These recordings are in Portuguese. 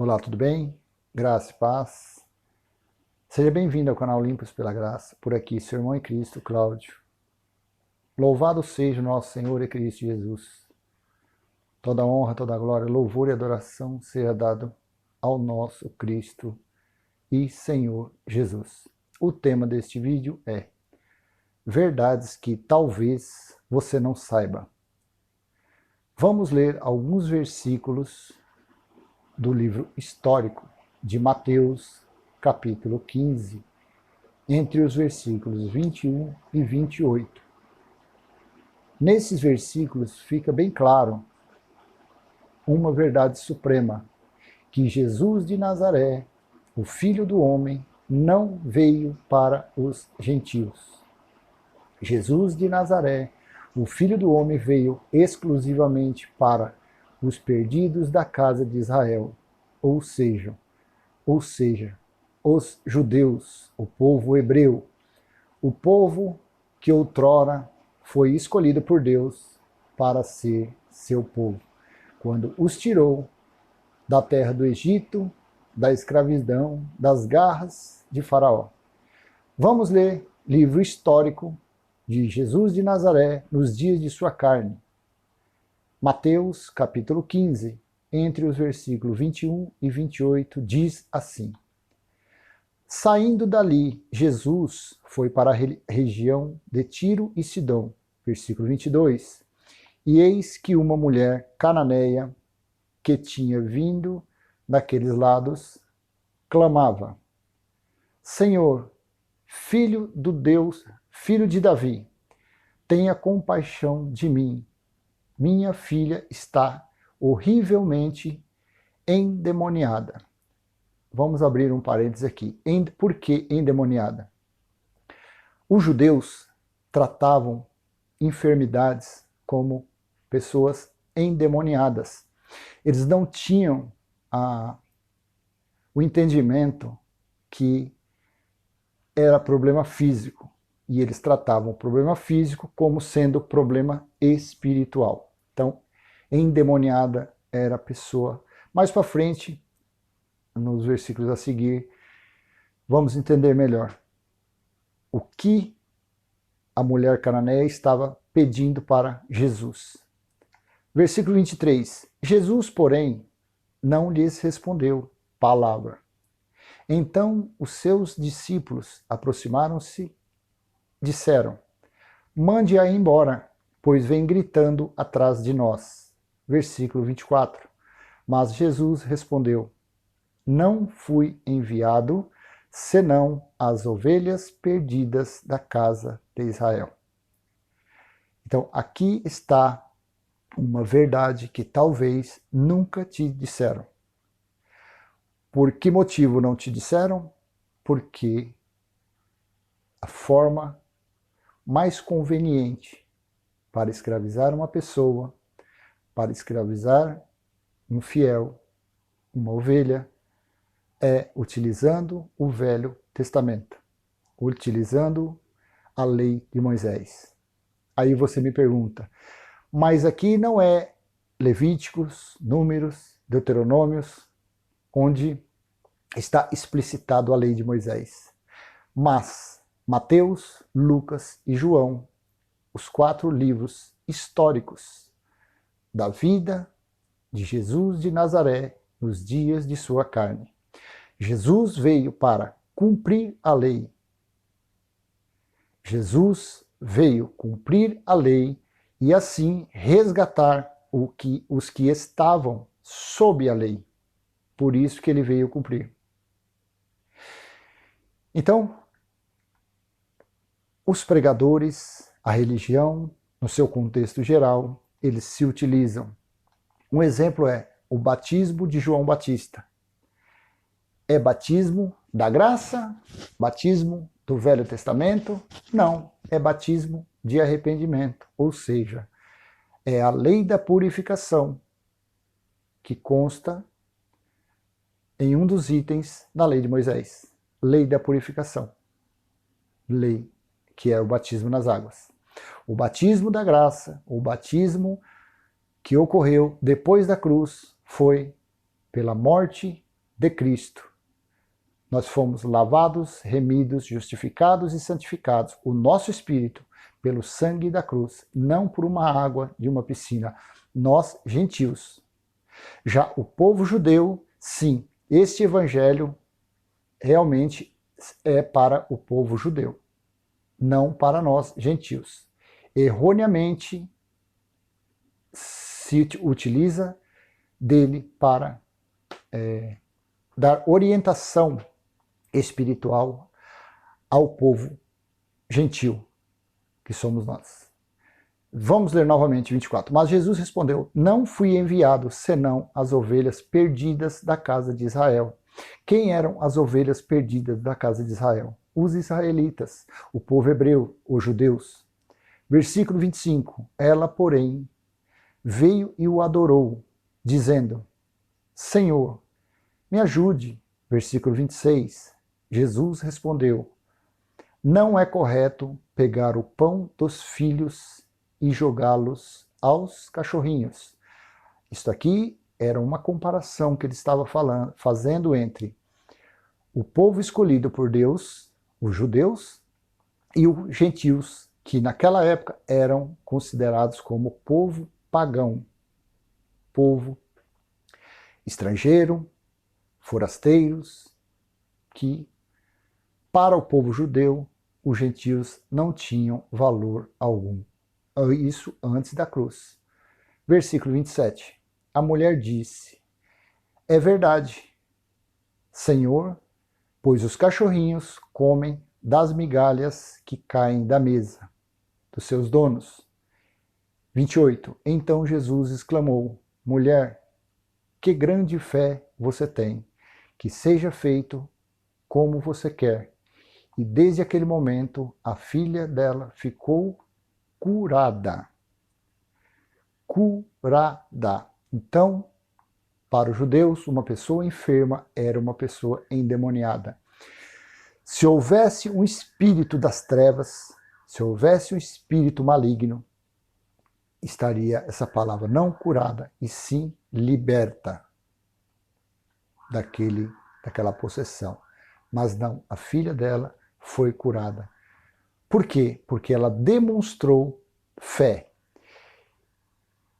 Olá, tudo bem? Graça e paz. Seja bem-vindo ao canal Limpos pela Graça. Por aqui, seu irmão em Cristo, Cláudio. Louvado seja o nosso Senhor e Cristo Jesus. Toda honra, toda glória, louvor e adoração seja dado ao nosso Cristo e Senhor Jesus. O tema deste vídeo é verdades que talvez você não saiba. Vamos ler alguns versículos do livro histórico de Mateus, capítulo 15, entre os versículos 21 e 28. Nesses versículos fica bem claro uma verdade suprema, que Jesus de Nazaré, o Filho do Homem, não veio para os gentios. Jesus de Nazaré, o Filho do Homem, veio exclusivamente para os perdidos da casa de Israel, ou seja, os judeus, o povo hebreu, o povo que outrora foi escolhido por Deus para ser seu povo, quando os tirou da terra do Egito, da escravidão, das garras de Faraó. Vamos ler livro histórico de Jesus de Nazaré nos dias de sua carne. Mateus, capítulo 15, entre os versículos 21 e 28, diz assim: Saindo dali, Jesus foi para a região de Tiro e Sidom. Versículo 22. E eis que uma mulher cananeia, que tinha vindo daqueles lados, clamava: Senhor, filho do Deus, filho de Davi, tenha compaixão de mim. Minha filha está horrivelmente endemoniada. Vamos abrir um parênteses aqui. Por que endemoniada? Os judeus tratavam enfermidades como pessoas endemoniadas. Eles não tinham o entendimento que era problema físico. E eles tratavam o problema físico como sendo problema espiritual. Então, endemoniada era a pessoa. Mais para frente, nos versículos a seguir, vamos entender melhor o que a mulher cananeia estava pedindo para Jesus. Versículo 23. Jesus, porém, não lhes respondeu palavra. Então os seus discípulos aproximaram-se, disseram: Mande-a embora, pois vem gritando atrás de nós. Versículo 24. Mas Jesus respondeu: Não fui enviado senão as ovelhas perdidas da casa de Israel. Então, aqui está uma verdade que talvez nunca te disseram. Por que motivo não te disseram? Porque a forma mais conveniente para escravizar uma pessoa, para escravizar um fiel, uma ovelha, é utilizando o Velho Testamento, utilizando a lei de Moisés. Aí você me pergunta, mas aqui não é Levíticos, Números, Deuteronômios, onde está explicitado a lei de Moisés. Mas Mateus, Lucas e João, os 4 livros históricos da vida de Jesus de Nazaré nos dias de sua carne. Jesus veio para cumprir a lei. Jesus veio cumprir a lei e assim resgatar os que estavam sob a lei. Por isso que ele veio cumprir. Então, os pregadores, a religião, no seu contexto geral, eles se utilizam. Um exemplo é o batismo de João Batista. É batismo da graça? Batismo do Velho Testamento? Não, é batismo de arrependimento, ou seja, é a lei da purificação que consta em um dos itens da lei de Moisés. Lei da purificação. Lei que é o batismo nas águas. O batismo da graça, o batismo que ocorreu depois da cruz, foi pela morte de Cristo, nós fomos lavados, remidos, justificados e santificados, o nosso espírito, pelo sangue da cruz, não por uma água de uma piscina. Nós, gentios. Já o povo judeu, sim, este evangelho realmente é para o povo judeu, não para nós, gentios. Erroneamente se utiliza dele para dar orientação espiritual ao povo gentil, que somos nós. Vamos ler novamente 24. Mas Jesus respondeu: não fui enviado senão as ovelhas perdidas da casa de Israel. Quem eram as ovelhas perdidas da casa de Israel? Os israelitas, o povo hebreu, os judeus. Versículo 25. Ela, porém, veio e o adorou, dizendo: Senhor, me ajude. Versículo 26. Jesus respondeu: não é correto pegar o pão dos filhos e jogá-los aos cachorrinhos. Isto aqui era uma comparação que ele estava fazendo entre o povo escolhido por Deus, os judeus, e os gentios, que naquela época eram considerados como povo pagão, povo estrangeiro, forasteiros, que para o povo judeu os gentios não tinham valor algum. Isso antes da cruz. Versículo 27. A mulher disse: é verdade, Senhor, pois os cachorrinhos comem das migalhas que caem da mesa dos seus donos. 28. Então Jesus exclamou: mulher, que grande fé você tem, que seja feito como você quer. E desde aquele momento a filha dela ficou curada. Curada. Então, para os judeus, uma pessoa enferma era uma pessoa endemoniada. Se houvesse um espírito das trevas, se houvesse um espírito maligno, estaria essa palavra não curada, e sim liberta daquela possessão. Mas não, a filha dela foi curada. Por quê? Porque ela demonstrou fé.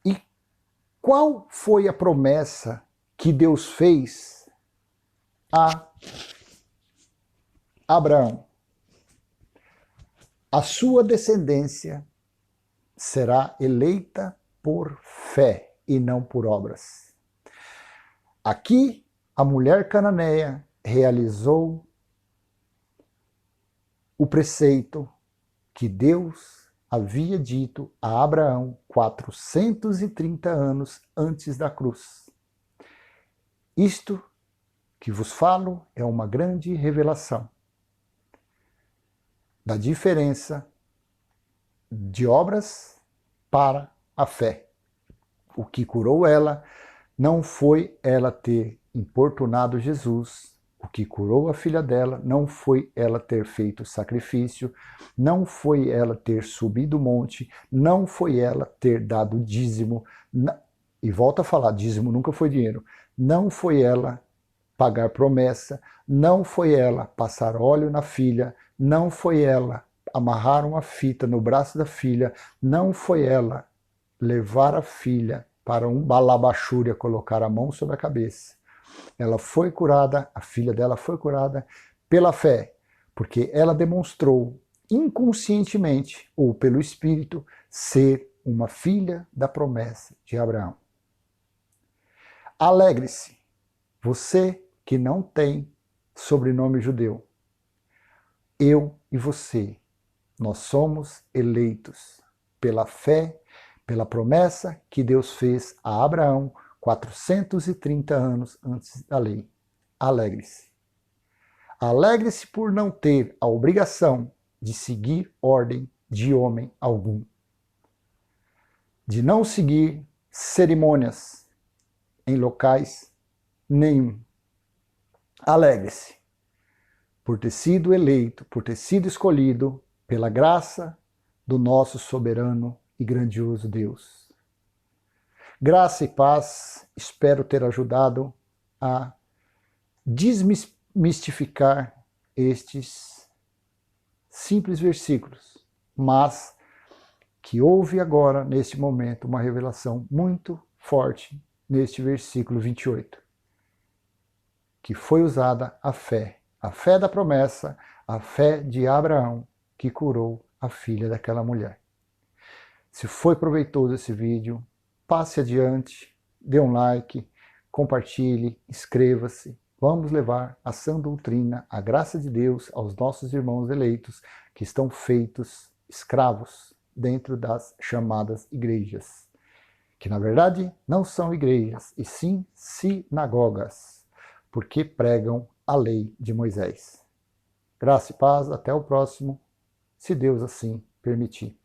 E qual foi a promessa que Deus fez a Abraão? A sua descendência será eleita por fé e não por obras. Aqui, a mulher cananeia realizou o preceito que Deus havia dito a Abraão 430 anos antes da cruz. Isto que vos falo é uma grande revelação da diferença de obras para a fé. O que curou ela não foi ela ter importunado Jesus. O que curou a filha dela não foi ela ter feito sacrifício, não foi ela ter subido o monte, não foi ela ter dado dízimo, e volta a falar, dízimo nunca foi dinheiro, não foi ela pagar promessa, não foi ela passar óleo na filha, não foi ela amarrar uma fita no braço da filha, não foi ela levar a filha para um balabachúria, colocar a mão sobre a cabeça. Ela foi curada, a filha dela foi curada pela fé, porque ela demonstrou inconscientemente, ou pelo Espírito, ser uma filha da promessa de Abraão. Alegre-se, você que não tem sobrenome judeu. Eu e você, nós somos eleitos pela fé, pela promessa que Deus fez a Abraão 430 anos antes da lei. Alegre-se. Alegre-se por não ter a obrigação de seguir ordem de homem algum. De não seguir cerimônias em locais nenhum. Alegre-se por ter sido eleito, por ter sido escolhido pela graça do nosso soberano e grandioso Deus. Graça e paz, espero ter ajudado a desmistificar estes simples versículos, mas que houve agora, neste momento, uma revelação muito forte neste versículo 28, que foi usada a fé da promessa, a fé de Abraão, que curou a filha daquela mulher. Se foi proveitoso esse vídeo, passe adiante, dê um like, compartilhe, inscreva-se. Vamos levar a sã doutrina, a graça de Deus aos nossos irmãos eleitos que estão feitos escravos dentro das chamadas igrejas, que na verdade não são igrejas, e sim sinagogas, porque pregam a lei de Moisés. Graça e paz, até o próximo, se Deus assim permitir.